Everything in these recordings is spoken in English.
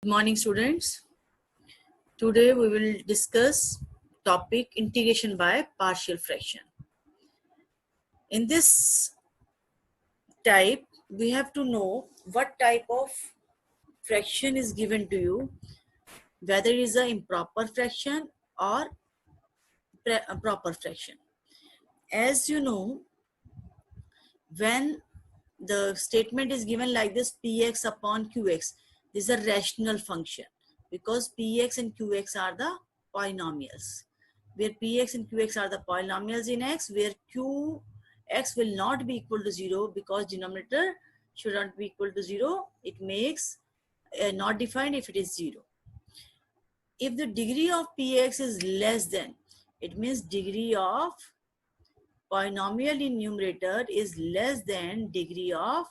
Good morning, students. Today we will discuss topic integration by partial fraction. In this type, we have to know what type of fraction is given to you, whether it is an improper fraction or a proper fraction. As you know, when the statement is given like this, px upon qx, this is a rational function because px and qx are the polynomials, where px and qx are the polynomials in x, where qx will not be equal to 0 because denominator should not be equal to 0. It makes not defined if it is 0. If the degree of px is less than, it means degree of polynomial in numerator is less than degree of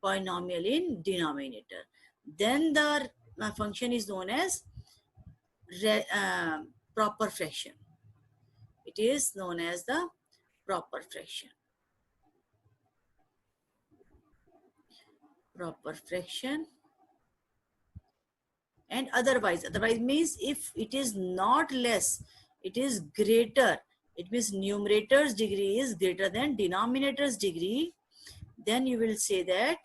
polynomial in denominator. Then the function is known as proper fraction. It is known as the proper fraction. Proper fraction. And otherwise means if it is not less, it is greater. It means numerator's degree is greater than denominator's degree. Then you will say that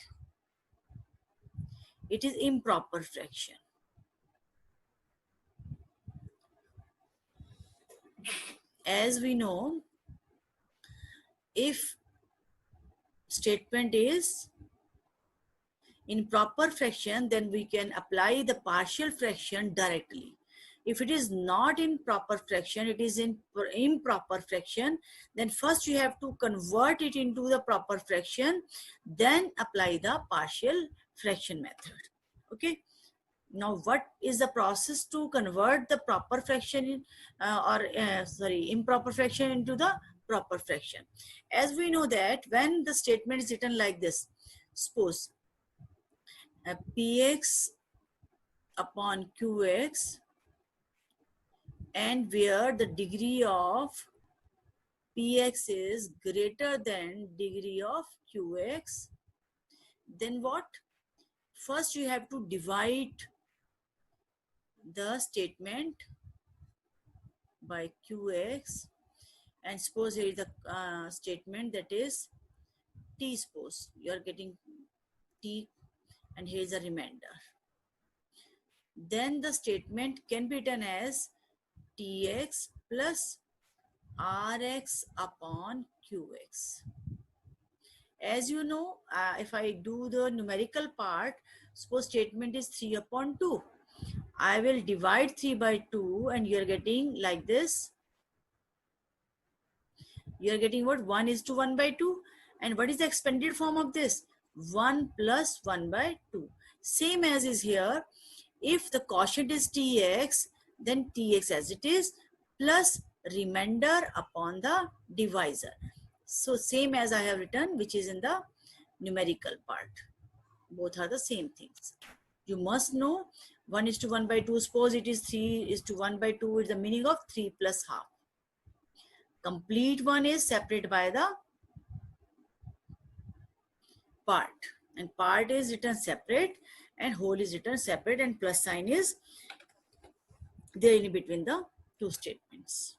it is improper fraction. As we know, if statement is in proper fraction, then we can apply the partial fraction directly. If it is not in proper fraction, it is in improper fraction, then first you have to convert it into the proper fraction, then apply the partial fraction method. Okay. Now, what is the process to convert the proper fraction improper fraction into the proper fraction? As we know that when the statement is written like this, suppose px upon qx, and where the degree of px is greater than degree of qx, then what? First you have to divide the statement by qx, and suppose here is the statement that is t. Suppose you are getting t and here is a remainder. Then the statement can be written as tx plus rx upon qx. As you know, if I do the numerical part, suppose statement is 3 upon 2. I will divide 3 by 2 and you are getting like this. You are getting what? 1 is to 1 by 2. And what is the expanded form of this? 1 plus 1 by 2. Same as is here. If the quotient is tx, then tx as it is plus remainder upon the divisor. So same as I have written, which is in the numerical part. Both are the same things. You must know 1 is to 1 by 2. Suppose it is 3 is to 1 by 2. Is the meaning of 3 plus half. Complete one is separated by the part. And part is written separate and whole is written separate, and plus sign is there in between the two statements.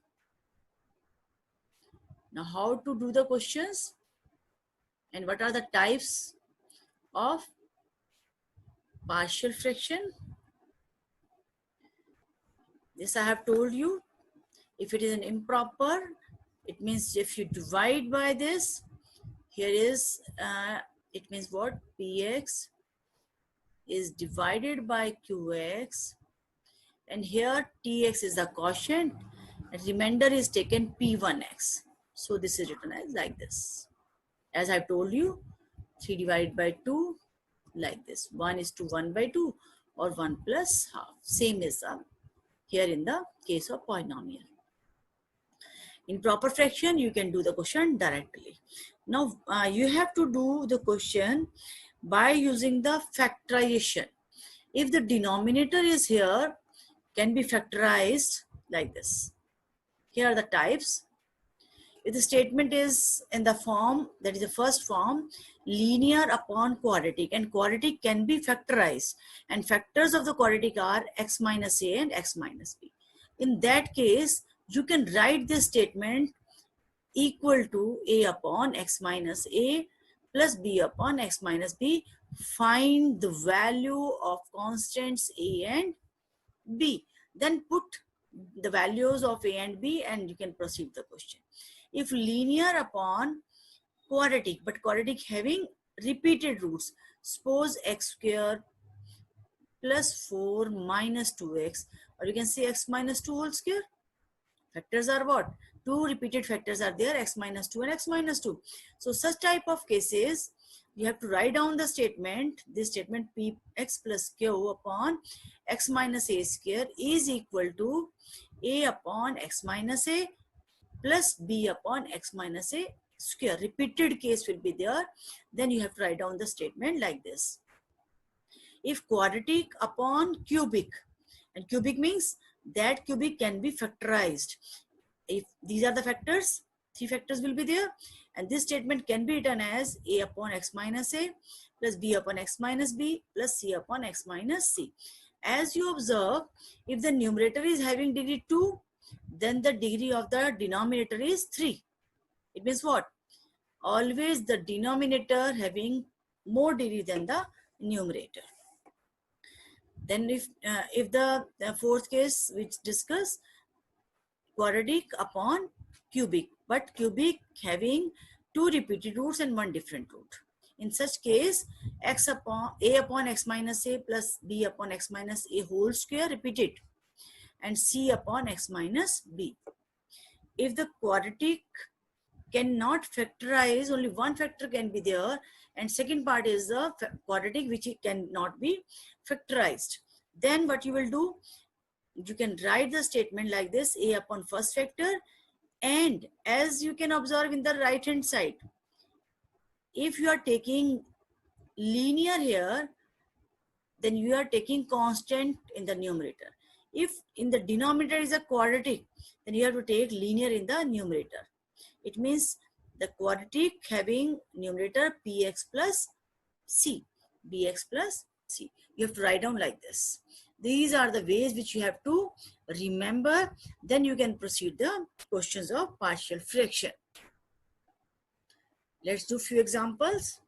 Now how to do the questions and what are the types of partial fraction? This I have told you. If it is an improper, it means if you divide by this, here is, it means what? Px is divided by qx, and here tx is the quotient, and remainder is taken p1x. So this is written as like this. As I told you, 3 divided by 2, like this. 1 is to 1 by 2 or 1 plus half. Same is here in the case of polynomial. In proper fraction, you can do the question directly. Now, you have to do the question by using the factorization. If the denominator is here, can be factorized like this. Here are the types. If the statement is in the form, that is the first form, linear upon quadratic, and quadratic can be factorized, and factors of the quadratic are x minus a and x minus b. In that case, you can write this statement equal to a upon x minus a plus b upon x minus b. Find the value of constants a and b. Then put the values of a and b and you can proceed the question. If linear upon quadratic, but quadratic having repeated roots, suppose x square plus 4 minus 2x, or you can say x minus 2 whole square. Factors are what? Two repeated factors are there, x minus 2 and x minus 2. So such type of cases, you have to write down the statement, this statement px plus q upon x minus a square is equal to a upon x minus a plus b upon x minus a square. Repeated case will be there. Then you have to write down the statement like this. If quadratic upon cubic, and cubic means that cubic can be factorized. If these are the factors, three factors will be there, and this statement can be written as a upon x minus a plus b upon x minus b plus c upon x minus c. As you observe, if the numerator is having degree 2, then the degree of the denominator is 3. It means what? Always the denominator having more degree than the numerator. Then if the fourth case which discuss quadratic upon cubic, but cubic having two repeated roots and one different root. In such case, a upon x minus a plus b upon x minus a whole square repeated, and c upon x minus b. If the quadratic cannot factorize, only one factor can be there, and second part is the quadratic which cannot be factorized. Then what you will do, you can write the statement like this, a upon first factor, and as you can observe in the right hand side, if you are taking linear here, then you are taking constant in the numerator. If in the denominator is a quadratic, then you have to take linear in the numerator. It means the quadratic having numerator px plus c, bx plus c. You have to write down like this. These are the ways which you have to remember. Then you can proceed the questions of partial fraction. Let's do few examples.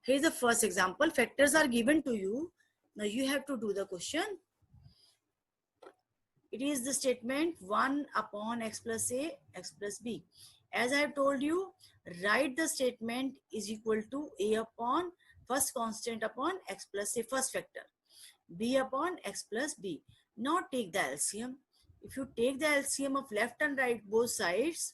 Here's the first example. Factors are given to you. Now you have to do the question. It is the statement 1 upon x plus a, x plus b. As I have told you, write the statement is equal to a upon first constant upon x plus a first factor, b upon x plus b. Now take the LCM. If you take the LCM of left and right both sides,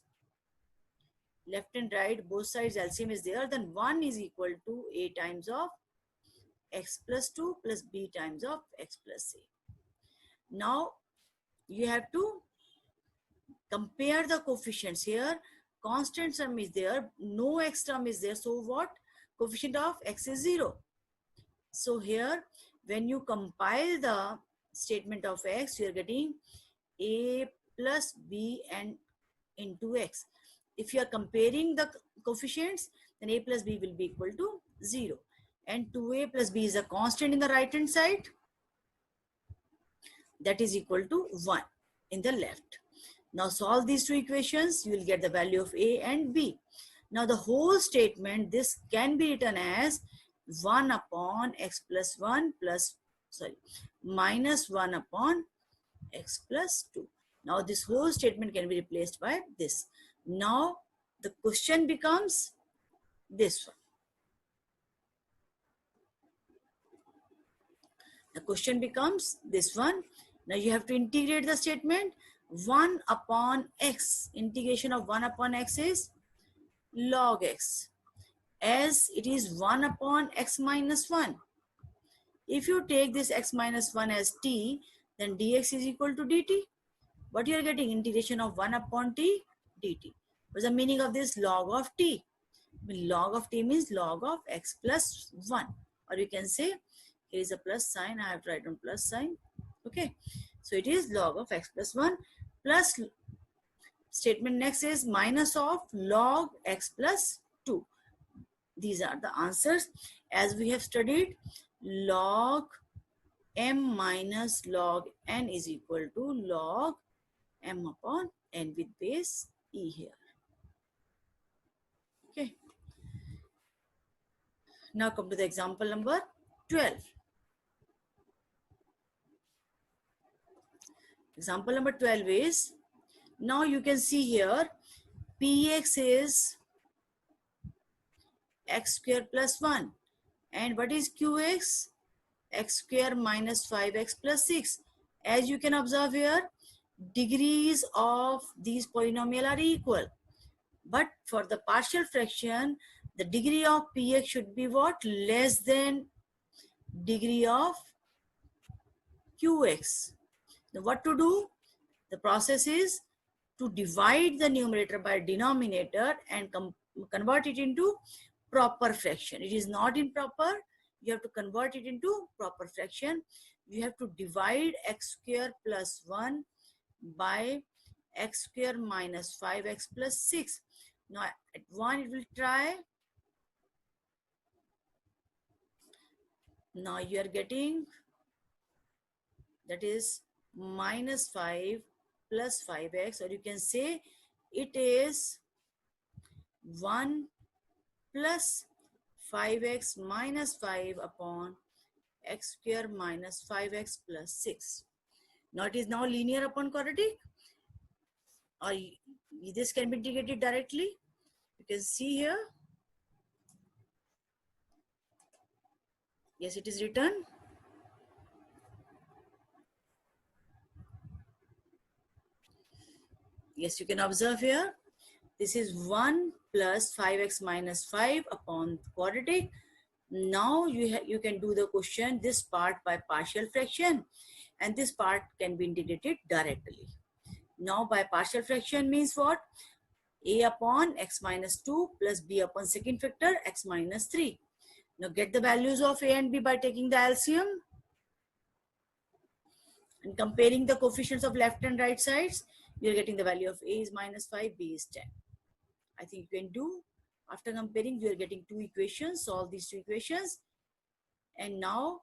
left and right both sides LCM is there, then 1 is equal to a times of x plus 2 plus b times of x plus a. Now you have to compare the coefficients here. Constant term is there, no x term is there. So what? Coefficient of x is 0. So here, when you compile the statement of x, you are getting a plus b and into x. If you are comparing the coefficients, then a plus b will be equal to 0. And 2a plus b is a constant in the right hand side. That is equal to 1 in the left. Now solve these two equations, you will get the value of a and b. Now the whole statement, this can be written as 1 upon x plus 1 plus, minus 1 upon x plus 2. Now this whole statement can be replaced by this. Now the question becomes this one. The question becomes this one. Now you have to integrate the statement. 1 upon x, integration of 1 upon x is log x, as it is 1 upon x minus 1. If you take this x minus 1 as t, then dx is equal to dt. What you are getting? Integration of 1 upon t dt. What's the meaning of this log of t? Log of t means log of x plus 1. Or you can say, here is a plus sign, I have to write down plus sign. Okay, so it is log of x plus 1 plus Statement next is minus of log x plus 2. These are the answers. As we have studied, log m minus log n is equal to log m upon n with base e here. Okay. Now come to the example number 12. Example number 12 is, now you can see here, px is x square plus 1. And what is qx? X square minus 5x plus 6. As you can observe here, degrees of these polynomial are equal. But for the partial fraction, the degree of px should be what? Less than degree of qx. Now what to do? The process is to divide the numerator by denominator and convert it into proper fraction. It is not improper. You have to convert it into proper fraction. You have to divide x square plus 1 by x square minus 5x plus 6. Now at 1 it will try. Now you are getting, that is minus 5 plus 5x, or you can say it is 1 plus 5x minus 5 upon x square minus 5x plus 6. Now it is now linear upon quadratic, or this can be integrated directly. You can see here. Yes, it is written. Yes, you can observe here. This is 1 plus 5x minus 5 upon quadratic. Now you can do the question, this part by partial fraction, and this part can be integrated directly. Now by partial fraction means what? A upon x minus 2 plus b upon second factor x minus 3. Now get the values of a and b by taking the LCM and comparing the coefficients of left and right sides. You are getting the value of a is minus 5, b is 10. I think you can do. After comparing, you are getting two equations. Solve these two equations. And now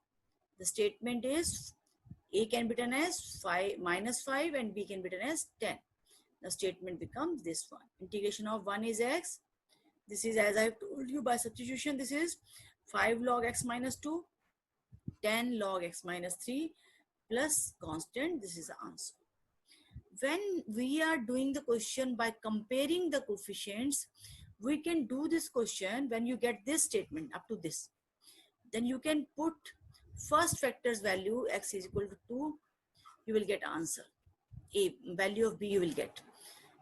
the statement is a can be written as 5 minus 5 and b can be written as 10. The statement becomes this one. Integration of 1 is x. This is, as I have told you by substitution, this is 5 log x minus 2, 10 log x minus 3 plus constant. This is the answer. When we are doing the question by comparing the coefficients, we can do this question when you get this statement up to this. Then you can put first factor's value x is equal to 2, you will get answer. A value of b you will get.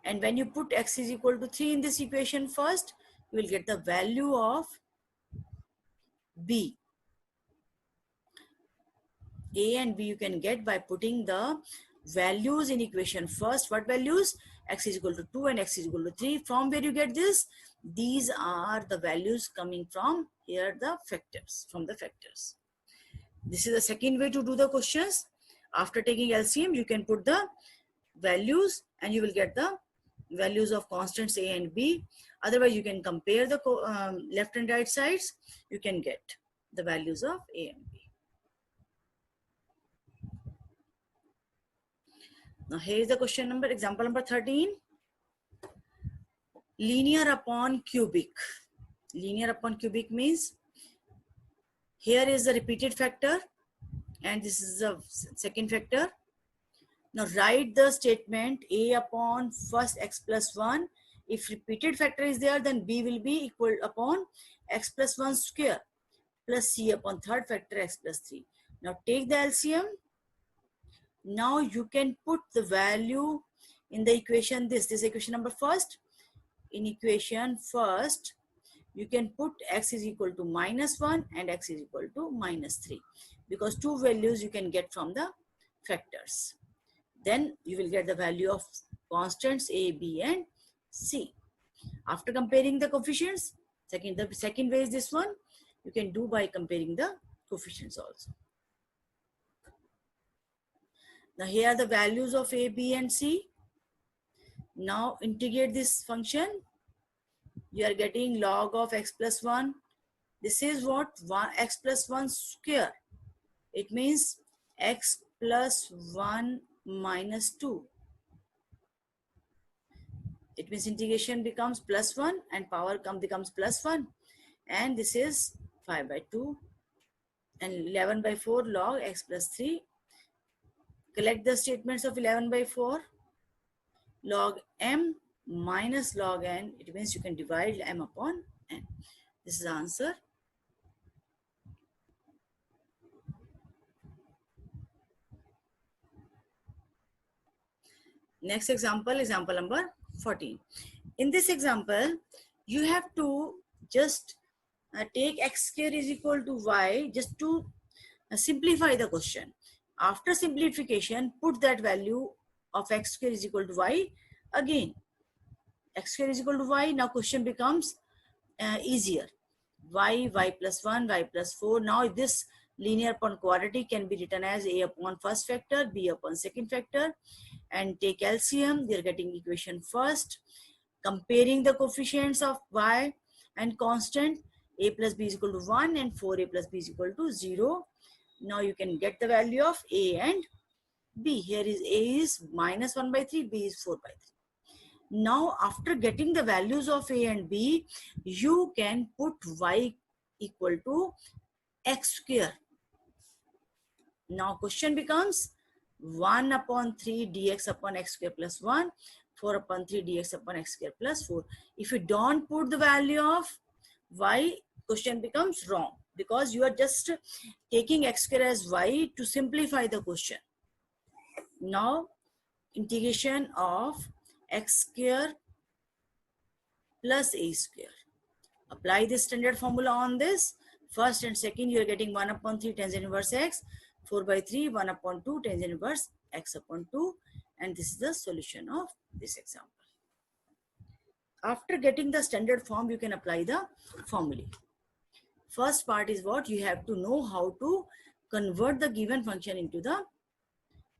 And when you put x is equal to 3 in this equation first, you will get the value of b. A and b you can get by putting the values in equation first. What values? X is equal to 2 and x is equal to 3. From where you get this? These are the values coming from here, the factors, from the factors. This is the second way to do the questions. After taking LCM, you can put the values and you will get the values of constants a and b. Otherwise, you can compare the left and right sides. You can get the values of a and b. Now here is the question number, example number 13. Linear upon cubic. Linear upon cubic means here is the repeated factor and this is the second factor. Now write the statement a upon first x plus 1. If repeated factor is there, then b will be equal upon x plus 1 square plus c upon third factor x plus 3. Now take the LCM. Now you can put the value in the equation, this equation number first. In equation first, you can put x is equal to minus 1 and x is equal to minus 3 because two values you can get from the factors. Then you will get the value of constants a, b and c. After comparing the coefficients, the second way is this one. You can do by comparing the coefficients also. Now here are the values of a, b and c. Now integrate this function. You are getting log of x plus 1. This is what? X plus 1 square. It means x plus 1 minus 2. It means integration becomes plus 1 and power becomes plus 1. And this is 5 by 2 and 11 by 4 log x plus 3. Collect the statements of 11 by 4. Log m minus log n. It means you can divide m upon n. This is the answer. Next example, example number 14. In this example, you have to just take x square is equal to y just to simplify the question. After simplification, put that value of x square is equal to y again. X square is equal to y. Now question becomes easier. Y plus 1, y plus 4. Now this linear upon quadratic can be written as a upon first factor, b upon second factor, and take LCM. We are getting equation first. Comparing the coefficients of y and constant, a plus b is equal to 1 and 4a plus b is equal to 0. Now you can get the value of a and b. Here is a is minus 1 by 3, b is 4 by 3. Now after getting the values of a and b, you can put y equal to x square. Now question becomes 1 upon 3 dx upon x square plus 1, 4 upon 3 dx upon x square plus 4. If you don't put the value of y, question becomes wrong because you are just taking x square as y to simplify the question. Now integration of x square plus a square. Apply the standard formula on this. First and second, you are getting 1 upon 3 tangent inverse x, 4 by 3, 1 upon 2 tangent inverse x upon 2. And this is the solution of this example. After getting the standard form, you can apply the formula. First part is what? You have to know how to convert the given function into the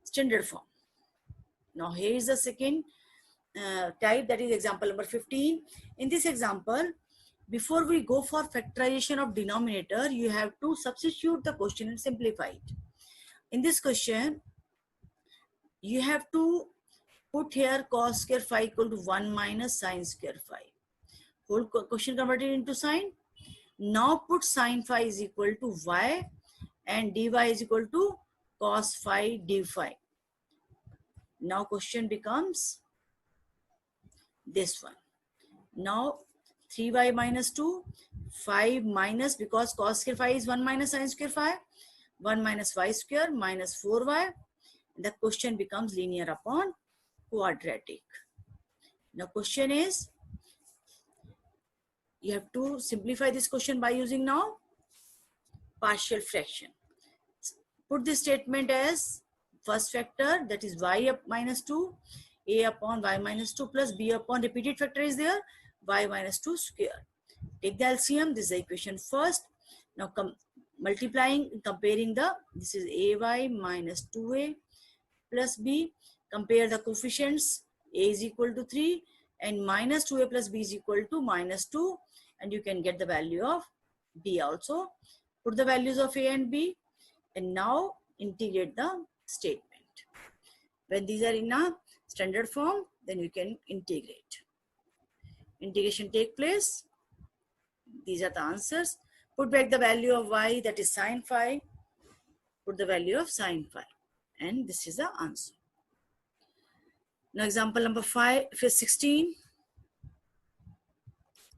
standard form. Now here is the second type, that is example number 15. In this example, before we go for factorization of denominator, you have to substitute the question and simplify it. In this question, you have to put here cos square phi equal to 1 minus sin square phi. Whole question converted into sine. Now put sin phi is equal to y and dy is equal to cos phi d phi. Now question becomes this one. Now 3y minus 2, 5 minus, because cos square phi is 1 minus sin square phi, 1 minus y square minus 4y. The question becomes linear upon quadratic. Now question is, you have to simplify this question by using now partial fraction. Put this statement as first factor, that is y up minus 2, a upon y minus 2 plus b upon repeated factor is there, y minus 2 square. Take the LCM, this is the equation first. Now multiplying, comparing this is ay minus 2a plus b. Compare the coefficients, a is equal to 3 and minus 2a plus b is equal to minus 2, and you can get the value of b also. Put the values of a and b and now integrate the statement. When these are in a standard form, then you can integrate. Integration take place. These are the answers. Put back the value of y, that is sin phi. Put the value of sin phi. And this is the answer. Now example number 16.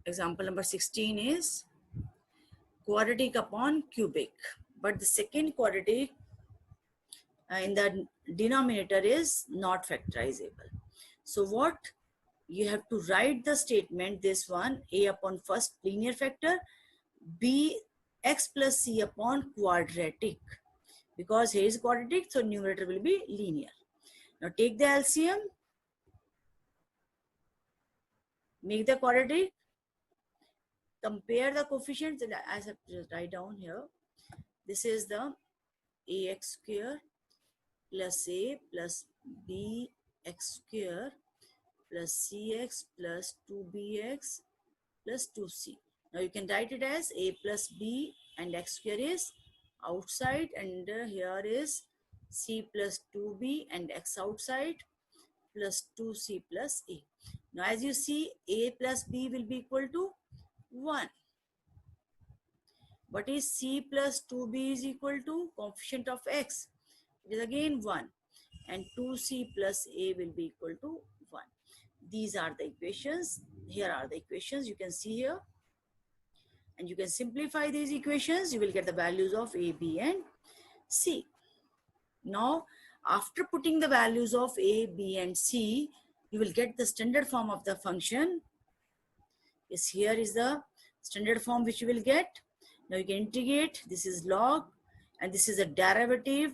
Example number 16 is quadratic upon cubic. But the second quadratic in the denominator is not factorizable. So what? You have to write the statement, this one, a upon first linear factor, b x plus c upon quadratic. Because here is quadratic, so numerator will be linear. Now take the LCM, make the quadratic, compare the coefficients, as I write down here. This is the ax square plus a plus bx square plus cx plus 2bx plus 2c. Now you can write it as a plus b and x square is outside, and here is c plus 2b and x outside plus 2c plus a. Now as you see, a plus b will be equal to 1. What is c plus 2b is equal to coefficient of x? It is again 1. And 2c plus a will be equal to 1. These are the equations. Here are the equations you can see here. And you can simplify these equations. You will get the values of a, b and c. Now, after putting the values of a, b and c, you will get the standard form of the function. Yes, here is the standard form which you will get. Now you can integrate. This is log, and this is a derivative.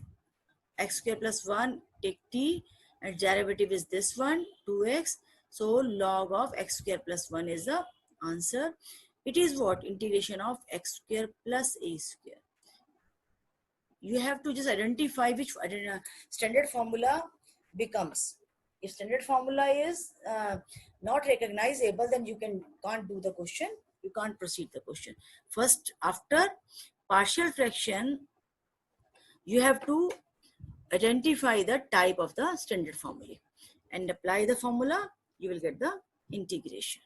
X square plus 1, take t, and derivative is this one, 2x. So log of x square plus 1 is the answer. It is what? Integration of x square plus a square. You have to just identify which standard formula becomes. If standard formula is not recognizable, then you can't do the question. You can't proceed the question. First, after partial fraction, you have to identify the type of the standard formula and apply the formula. You will get the integration.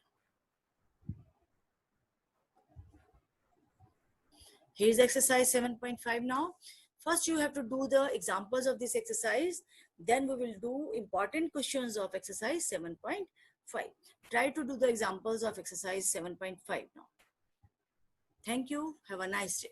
Here is exercise 7.5 now. First, you have to do the examples of this exercise. Then we will do important questions of exercise 7.5. Try to do the examples of exercise 7.5 now. Thank you. Have a nice day.